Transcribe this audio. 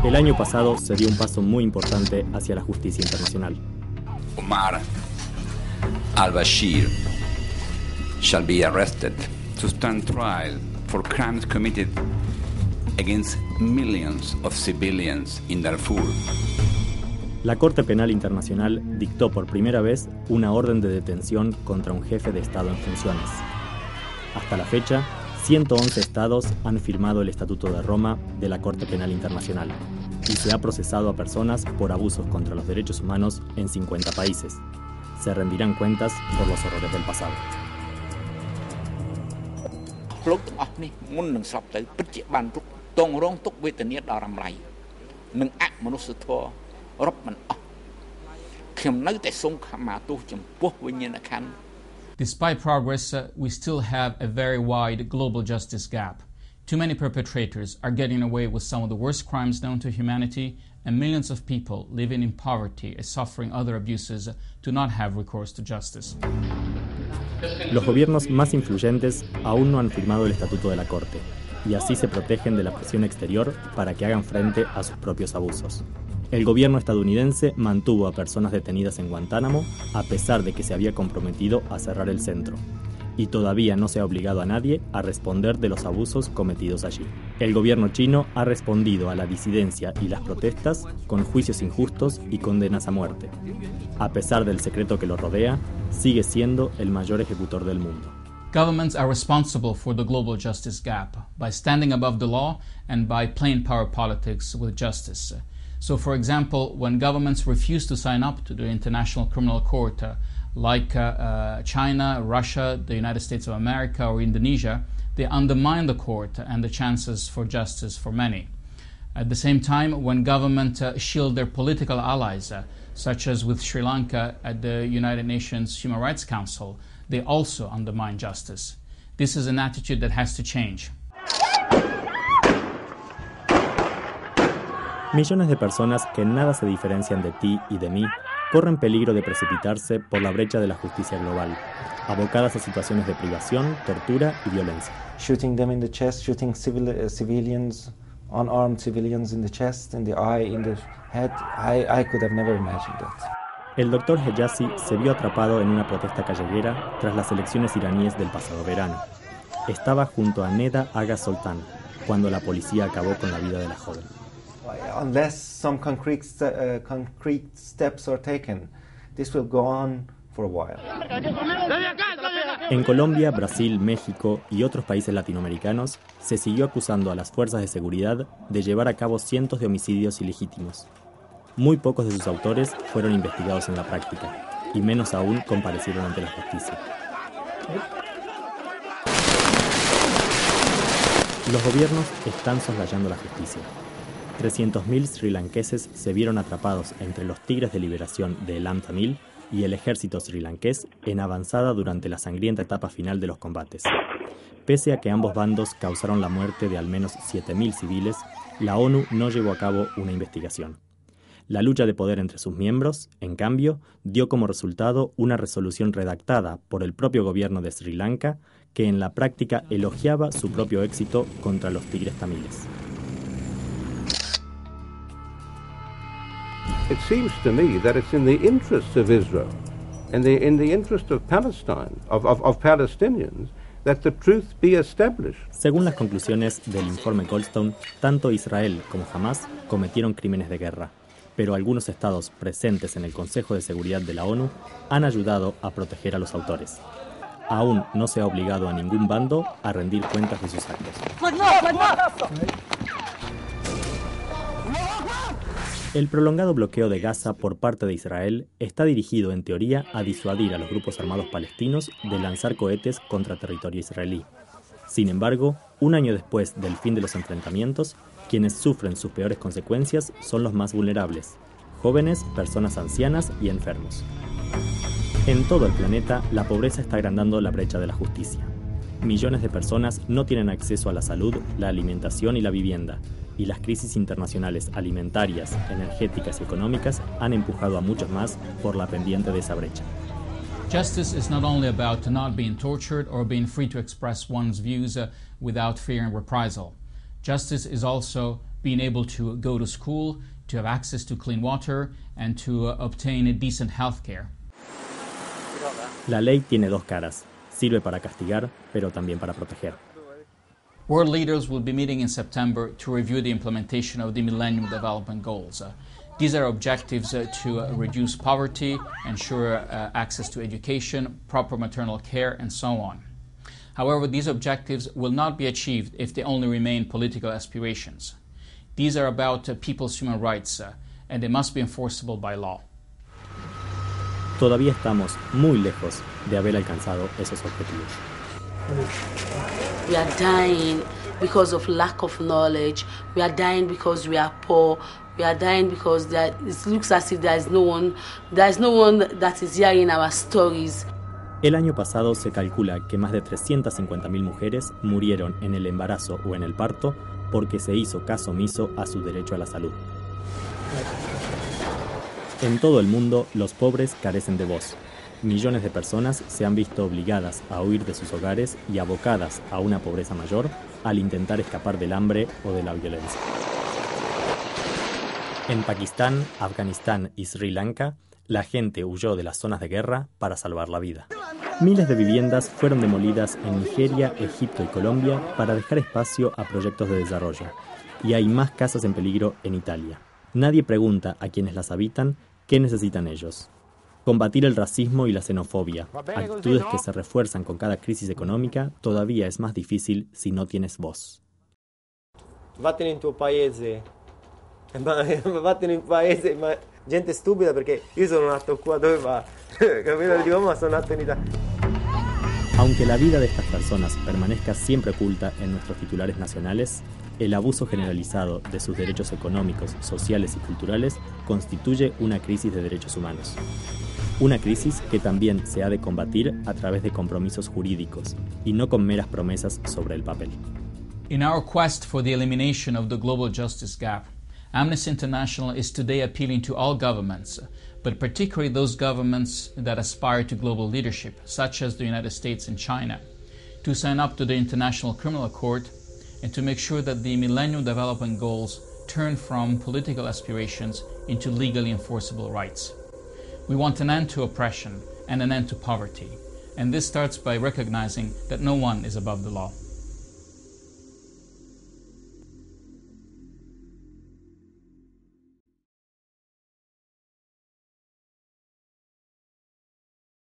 El año pasado se dio un paso muy importante hacia la justicia internacional. Omar al-Bashir shall be arrested to stand trial for crimes committed against millions of civilians in Darfur. La Corte Penal Internacional dictó por primera vez una orden de detención contra un jefe de Estado en funciones. Hasta la fecha, 111 estados han firmado el Estatuto de Roma de la Corte Penal Internacional y se ha procesado a personas por abusos contra los derechos humanos en 50 países. Se rendirán cuentas por los horrores del pasado. Despite progress, we still have a very wide global justice gap. Too many perpetrators are getting away with some of the worst crimes known to humanity, and millions of people living in poverty and suffering other abuses do not have recourse to justice. Los gobiernos más influyentes aún no han firmado el Estatuto de la Corte, y así se protegen de la presión exterior para que hagan frente a sus propios abusos. El gobierno estadounidense mantuvo a personas detenidas en Guantánamo a pesar de que se había comprometido a cerrar el centro, y todavía no se ha obligado a nadie a responder de los abusos cometidos allí. El gobierno chino ha respondido a la disidencia y las protestas con juicios injustos y condenas a muerte. A pesar del secreto que lo rodea, sigue siendo el mayor ejecutor del mundo. Governments are responsible for the global justice gap by standing above the law and by playing power politics with justice. So, for example, when governments refuse to sign up to the International Criminal Court, like China, Russia, the United States of America, or Indonesia, they undermine the court and the chances for justice for many. At the same time, when governments shield their political allies, such as with Sri Lanka at the United Nations Human Rights Council, they also undermine justice. This is an attitude that has to change. Millones de personas que nada se diferencian de ti y de mí corren peligro de precipitarse por la brecha de la justicia global, abocadas a situaciones de privación, tortura y violencia. Shooting them in the chest, shooting civilians, unarmed civilians in the chest, in the eye, in the head. I could have never imagined that. El doctor Hejazi se vio atrapado en una protesta callejera tras las elecciones iraníes del pasado verano. Estaba junto a Neda Agha Soltan cuando la policía acabó con la vida de la joven. Unless some concrete steps are taken, this will go on for a while. En Colombia, Brasil, México y otros países latinoamericanos se siguió acusando a las fuerzas de seguridad de llevar a cabo cientos de homicidios ilegítimos. Muy pocos de sus autores fueron investigados en la práctica, y menos aún comparecieron ante la justicia. Los gobiernos están soslayando la justicia. 300.000 srilankeses se vieron atrapados entre los Tigres de Liberación de Elam Tamil y el ejército srilankés en avanzada durante la sangrienta etapa final de los combates. Pese a que ambos bandos causaron la muerte de al menos 7.000 civiles, la ONU no llevó a cabo una investigación. La lucha de poder entre sus miembros, en cambio, dio como resultado una resolución redactada por el propio gobierno de Sri Lanka que en la práctica elogiaba su propio éxito contra los tigres tamiles. It seems to me that it's in the interests of Israel and in the interest of Palestine, of Palestinians, that the truth be established. Según las conclusiones del informe Goldstone, tanto Israel como Hamás cometieron crímenes de guerra, pero algunos estados presentes en el Consejo de Seguridad de la ONU han ayudado a proteger a los autores. Aún no se ha obligado a ningún bando a rendir cuentas de sus actos. El prolongado bloqueo de Gaza por parte de Israel está dirigido, en teoría, a disuadir a los grupos armados palestinos de lanzar cohetes contra territorio israelí. Sin embargo, un año después del fin de los enfrentamientos, quienes sufren sus peores consecuencias son los más vulnerables: jóvenes, personas ancianas y enfermos. En todo el planeta, la pobreza está agrandando la brecha de la justicia. Millones de personas no tienen acceso a la salud, la alimentación y la vivienda, y las crisis internacionales alimentarias, energéticas y económicas han empujado a muchos más por la pendiente de esa brecha. Justice is not only about not being tortured or being free to express one's views without fear and reprisal. Justice is also being able to go to school, to have access to clean water, and to obtain decent health care. La ley tiene dos caras. Sirve para castigar, pero también para proteger. World leaders will be meeting in September to review the implementation of the Millennium Development Goals. These are objectives to reduce poverty, ensure access to education, proper maternal care, and so on. However, these objectives will not be achieved if they only remain political aspirations. These are about people's human rights, and they must be enforceable by law. Todavía estamos muy lejos de haber alcanzado esos objetivos. We are dying because of lack of knowledge. We are dying because we are poor. We are dying because it looks as if there is no one that is hearing our stories. El año pasado se calcula que más de 350.000 mujeres murieron en el embarazo o en el parto porque se hizo caso omiso a su derecho a la salud. En todo el mundo, los pobres carecen de voz. Millones de personas se han visto obligadas a huir de sus hogares y abocadas a una pobreza mayor al intentar escapar del hambre o de la violencia. En Pakistán, Afganistán y Sri Lanka, la gente huyó de las zonas de guerra para salvar la vida. Miles de viviendas fueron demolidas en Nigeria, Egipto y Colombia para dejar espacio a proyectos de desarrollo. Y hay más casas en peligro en Italia. Nadie pregunta a quienes las habitan qué necesitan ellos. Combatir el racismo y la xenofobia, actitudes que se refuerzan con cada crisis economica, todavía es más difícil si no tienes voz. Vattene in tuo paese. Vattene in paese, ma gente stupida perché io sono nato qua, dove va? Capito? Dico, ma sono nato in Italia. Aunque la vida de estas personas permanezca siempre oculta en nuestros titulares nacionales, el abuso generalizado de sus derechos económicos, sociales y culturales constituye una crisis de derechos humanos. Una crisis que también se ha de combatir a través de compromisos jurídicos y no con meras promesas sobre el papel. In our quest for the elimination of the global justice gap, Amnesty International is today appealing to all governments, but particularly those governments that aspire to global leadership, such as the United States and China, to sign up to the International Criminal Court and to make sure that the Millennium Development Goals turn from political aspirations into legally enforceable rights. We want an end to oppression and an end to poverty, and this starts by recognizing that no one is above the law.